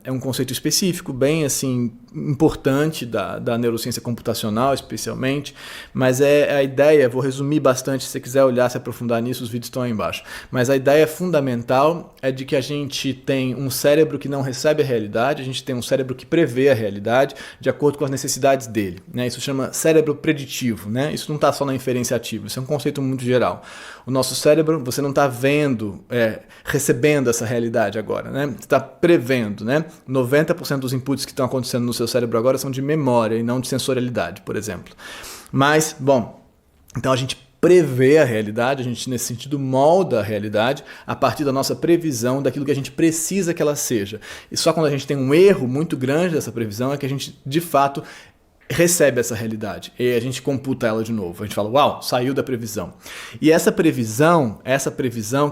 é um conceito específico, bem assim, importante da neurociência computacional, especialmente, mas a ideia, vou resumir bastante, se você quiser olhar, se aprofundar nisso, os vídeos estão aí embaixo, mas a ideia fundamental é de que a gente tem um cérebro que não recebe a realidade, a gente tem um cérebro que prevê a realidade de acordo com as necessidades dele, né? Isso chama cérebro preditivo, né? Isso não está só na inferência ativa, isso é um conceito muito geral. O nosso cérebro, você não está vendo, recebendo essa realidade agora, né? Você está prevendo, né? 90% dos inputs que estão acontecendo no seu cérebro agora são de memória e não de sensorialidade, por exemplo. Mas, bom, então a gente prevê a realidade, a gente nesse sentido molda a realidade a partir da nossa previsão daquilo que a gente precisa que ela seja. E só quando a gente tem um erro muito grande dessa previsão é que a gente, de fato, recebe essa realidade e a gente computa ela de novo. A gente fala, uau, saiu da previsão. E essa previsão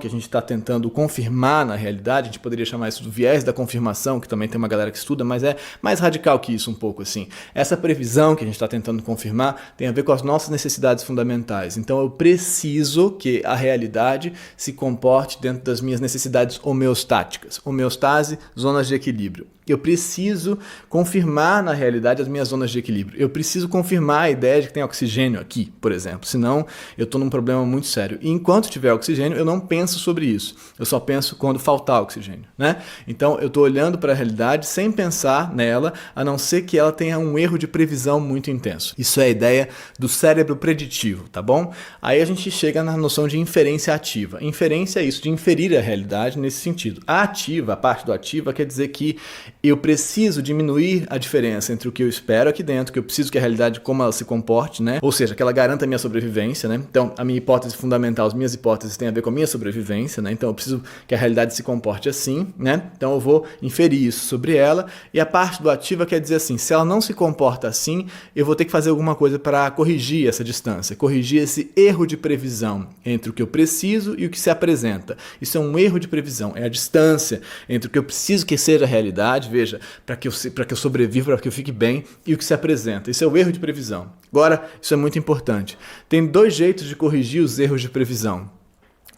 que a gente está tentando confirmar na realidade, a gente poderia chamar isso do viés da confirmação, que também tem uma galera que estuda, mas é mais radical que isso um pouco assim. Essa previsão que a gente está tentando confirmar tem a ver com as nossas necessidades fundamentais. Então eu preciso que a realidade se comporte dentro das minhas necessidades homeostáticas. Homeostase, zonas de equilíbrio. Eu preciso confirmar na realidade as minhas zonas de equilíbrio. Eu preciso confirmar a ideia de que tem oxigênio aqui, por exemplo. Senão eu estou num problema muito sério. E enquanto tiver oxigênio, eu não penso sobre isso. Eu só penso quando faltar oxigênio, né? Então eu estou olhando para a realidade sem pensar nela, a não ser que ela tenha um erro de previsão muito intenso. Isso é a ideia do cérebro preditivo, tá bom? Aí a gente chega na noção de inferência ativa. Inferência é isso, de inferir a realidade nesse sentido. A ativa, a parte do ativa, quer dizer que eu preciso diminuir a diferença entre o que eu espero aqui dentro, que eu preciso que a realidade, como ela se comporte, né? Ou seja, que ela garanta a minha sobrevivência, né? Então, a minha hipótese fundamental, as minhas hipóteses têm a ver com a minha sobrevivência, né? Então, eu preciso que a realidade se comporte assim, né? Então, eu vou inferir isso sobre ela. E a parte do ativa quer dizer assim, se ela não se comporta assim, eu vou ter que fazer alguma coisa para corrigir essa distância, corrigir esse erro de previsão entre o que eu preciso e o que se apresenta. Isso é um erro de previsão, é a distância entre o que eu preciso que seja a realidade, veja, para que eu sobreviva, para que eu fique bem, e o que se apresenta. Isso é o erro de previsão. Agora, isso é muito importante. Tem dois jeitos de corrigir os erros de previsão.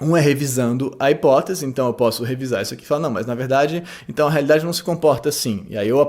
Um é revisando a hipótese, então eu posso revisar isso aqui e falar, não, mas na verdade, então a realidade não se comporta assim. E aí eu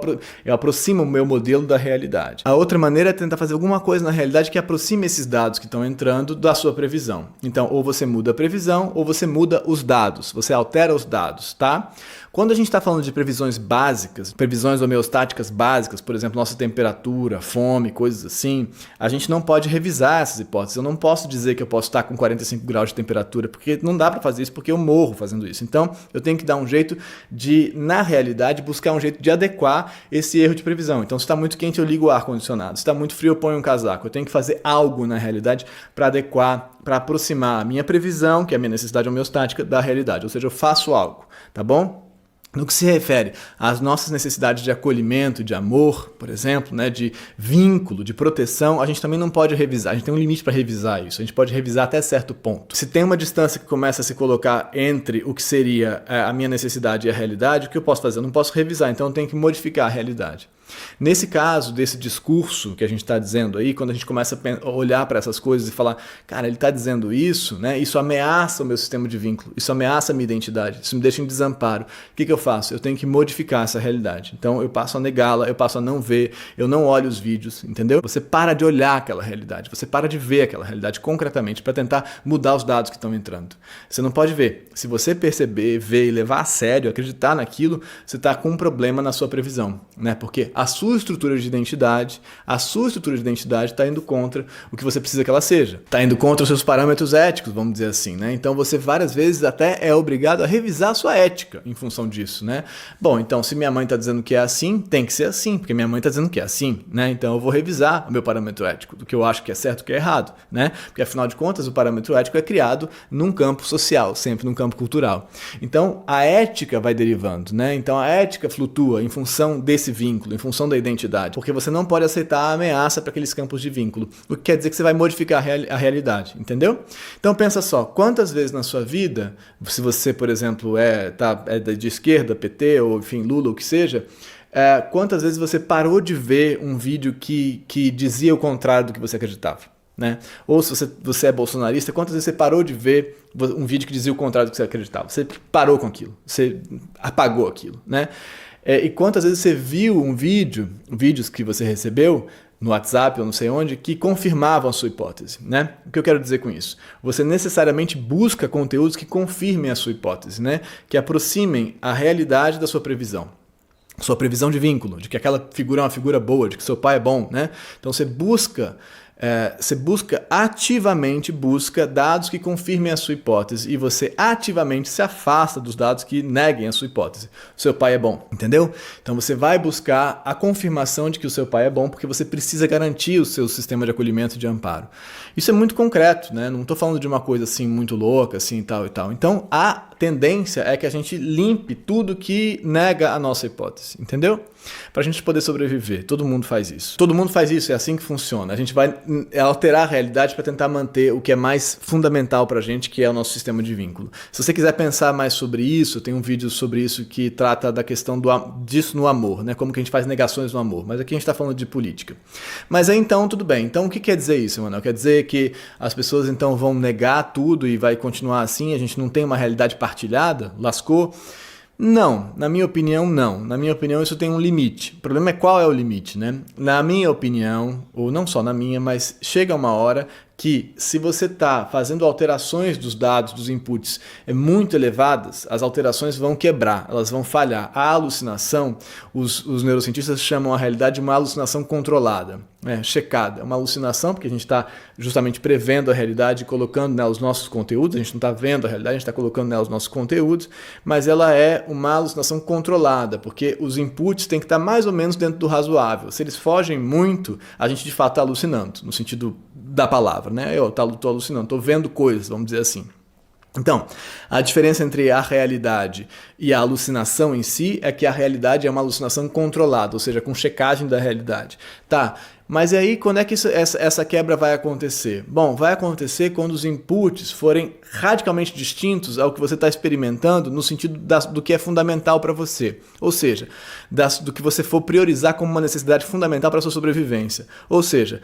aproximo o meu modelo da realidade. A outra maneira é tentar fazer alguma coisa na realidade que aproxime esses dados que estão entrando da sua previsão. Então, ou você muda a previsão, ou você muda os dados, você altera os dados, tá? Quando a gente está falando de previsões básicas, previsões homeostáticas básicas, por exemplo, nossa temperatura, fome, coisas assim, a gente não pode revisar essas hipóteses. Eu não posso dizer que eu posso estar com 45 graus de temperatura, porque não dá para fazer isso, porque eu morro fazendo isso. Então, eu tenho que dar um jeito de, na realidade, buscar um jeito de adequar esse erro de previsão. Então, se está muito quente, eu ligo o ar-condicionado. Se está muito frio, eu ponho um casaco. Eu tenho que fazer algo na realidade para adequar, para aproximar a minha previsão, que é a minha necessidade homeostática, da realidade. Ou seja, eu faço algo, tá bom? No que se refere às nossas necessidades de acolhimento, de amor, por exemplo, né, de vínculo, de proteção, a gente também não pode revisar, a gente tem um limite para revisar isso, a gente pode revisar até certo ponto. Se tem uma distância que começa a se colocar entre o que seria a minha necessidade e a realidade, o que eu posso fazer? Eu não posso revisar, então eu tenho que modificar a realidade. Nesse caso, desse discurso que a gente está dizendo aí, quando a gente começa a olhar para essas coisas e falar, cara, ele está dizendo isso, né? Isso ameaça o meu sistema de vínculo, isso ameaça a minha identidade, isso me deixa em desamparo. O que eu faço? Eu tenho que modificar essa realidade. Então eu passo a negá-la, eu passo a não ver, eu não olho os vídeos, entendeu? Você para de olhar aquela realidade, você para de ver aquela realidade concretamente para tentar mudar os dados que estão entrando. Você não pode ver. Se você perceber, ver e levar a sério, acreditar naquilo, você está com um problema na sua previsão, né? Porque a sua estrutura de identidade está indo contra o que você precisa que ela seja. Está indo contra os seus parâmetros éticos, vamos dizer assim, né? Então você várias vezes até é obrigado a revisar a sua ética em função disso, né? Bom, então se minha mãe está dizendo que é assim, tem que ser assim, porque minha mãe está dizendo que é assim, né? Então eu vou revisar o meu parâmetro ético, do que eu acho que é certo e o que é errado, né? Porque afinal de contas o parâmetro ético é criado num campo social, sempre num campo cultural. Então a ética vai derivando, né? Então a ética flutua em função desse vínculo, em função da identidade, porque você não pode aceitar a ameaça para aqueles campos de vínculo, o que quer dizer que você vai modificar a realidade, entendeu? Então pensa só, quantas vezes na sua vida, se você, por exemplo, é de esquerda, PT, ou enfim, Lula, o que seja, quantas vezes você parou de ver um vídeo que dizia o contrário do que você acreditava, né? Ou se você é bolsonarista, quantas vezes você parou de ver um vídeo que dizia o contrário do que você acreditava? Você parou com aquilo, você apagou aquilo, né? E quantas vezes você viu vídeos que você recebeu no WhatsApp ou não sei onde, que confirmavam a sua hipótese, né? O que eu quero dizer com isso? Você necessariamente busca conteúdos que confirmem a sua hipótese, né? Que aproximem a realidade da sua previsão. Sua previsão de vínculo, de que aquela figura é uma figura boa, de que seu pai é bom, né? Então você ativamente busca dados que confirmem a sua hipótese e você ativamente se afasta dos dados que neguem a sua hipótese. O seu pai é bom, entendeu? Então você vai buscar a confirmação de que o seu pai é bom porque você precisa garantir o seu sistema de acolhimento e de amparo. Isso é muito concreto, né? Não estou falando de uma coisa assim muito louca, assim, tal e tal. Então a tendência é que a gente limpe tudo que nega a nossa hipótese, entendeu? Para a gente poder sobreviver. Todo mundo faz isso. Todo mundo faz isso, é assim que funciona. A gente vai alterar a realidade para tentar manter o que é mais fundamental para a gente, que é o nosso sistema de vínculo. Se você quiser pensar mais sobre isso, tem um vídeo sobre isso que trata da questão disso no amor, né? Como que a gente faz negações no amor. Mas aqui a gente está falando de política. Mas aí então, tudo bem. Então o que quer dizer isso, Emanuel? Quer dizer que as pessoas então vão negar tudo e vai continuar assim, a gente não tem uma realidade partilhada? Lascou? Não, na minha opinião, não. Na minha opinião, isso tem um limite. O problema é qual é o limite, né? Na minha opinião, ou não só na minha, mas chega uma hora que se você está fazendo alterações dos dados, dos inputs muito elevadas, as alterações vão quebrar, elas vão falhar. A alucinação, os neurocientistas chamam a realidade de uma alucinação controlada, checada. É uma alucinação porque a gente está justamente prevendo a realidade e colocando nela os nossos conteúdos, a gente não está vendo a realidade, a gente está colocando nela os nossos conteúdos, mas ela é uma alucinação controlada, porque os inputs têm que estar mais ou menos dentro do razoável. Se eles fogem muito, a gente de fato está alucinando, no sentido da palavra, né? Eu estou alucinando, estou vendo coisas, vamos dizer assim. Então, a diferença entre a realidade e a alucinação em si é que a realidade é uma alucinação controlada, ou seja, com checagem da realidade. Tá, mas e aí quando é que essa quebra vai acontecer? Bom, vai acontecer quando os inputs forem radicalmente distintos ao que você está experimentando no sentido do que é fundamental para você. Ou seja, do que você for priorizar como uma necessidade fundamental para a sua sobrevivência. Ou seja,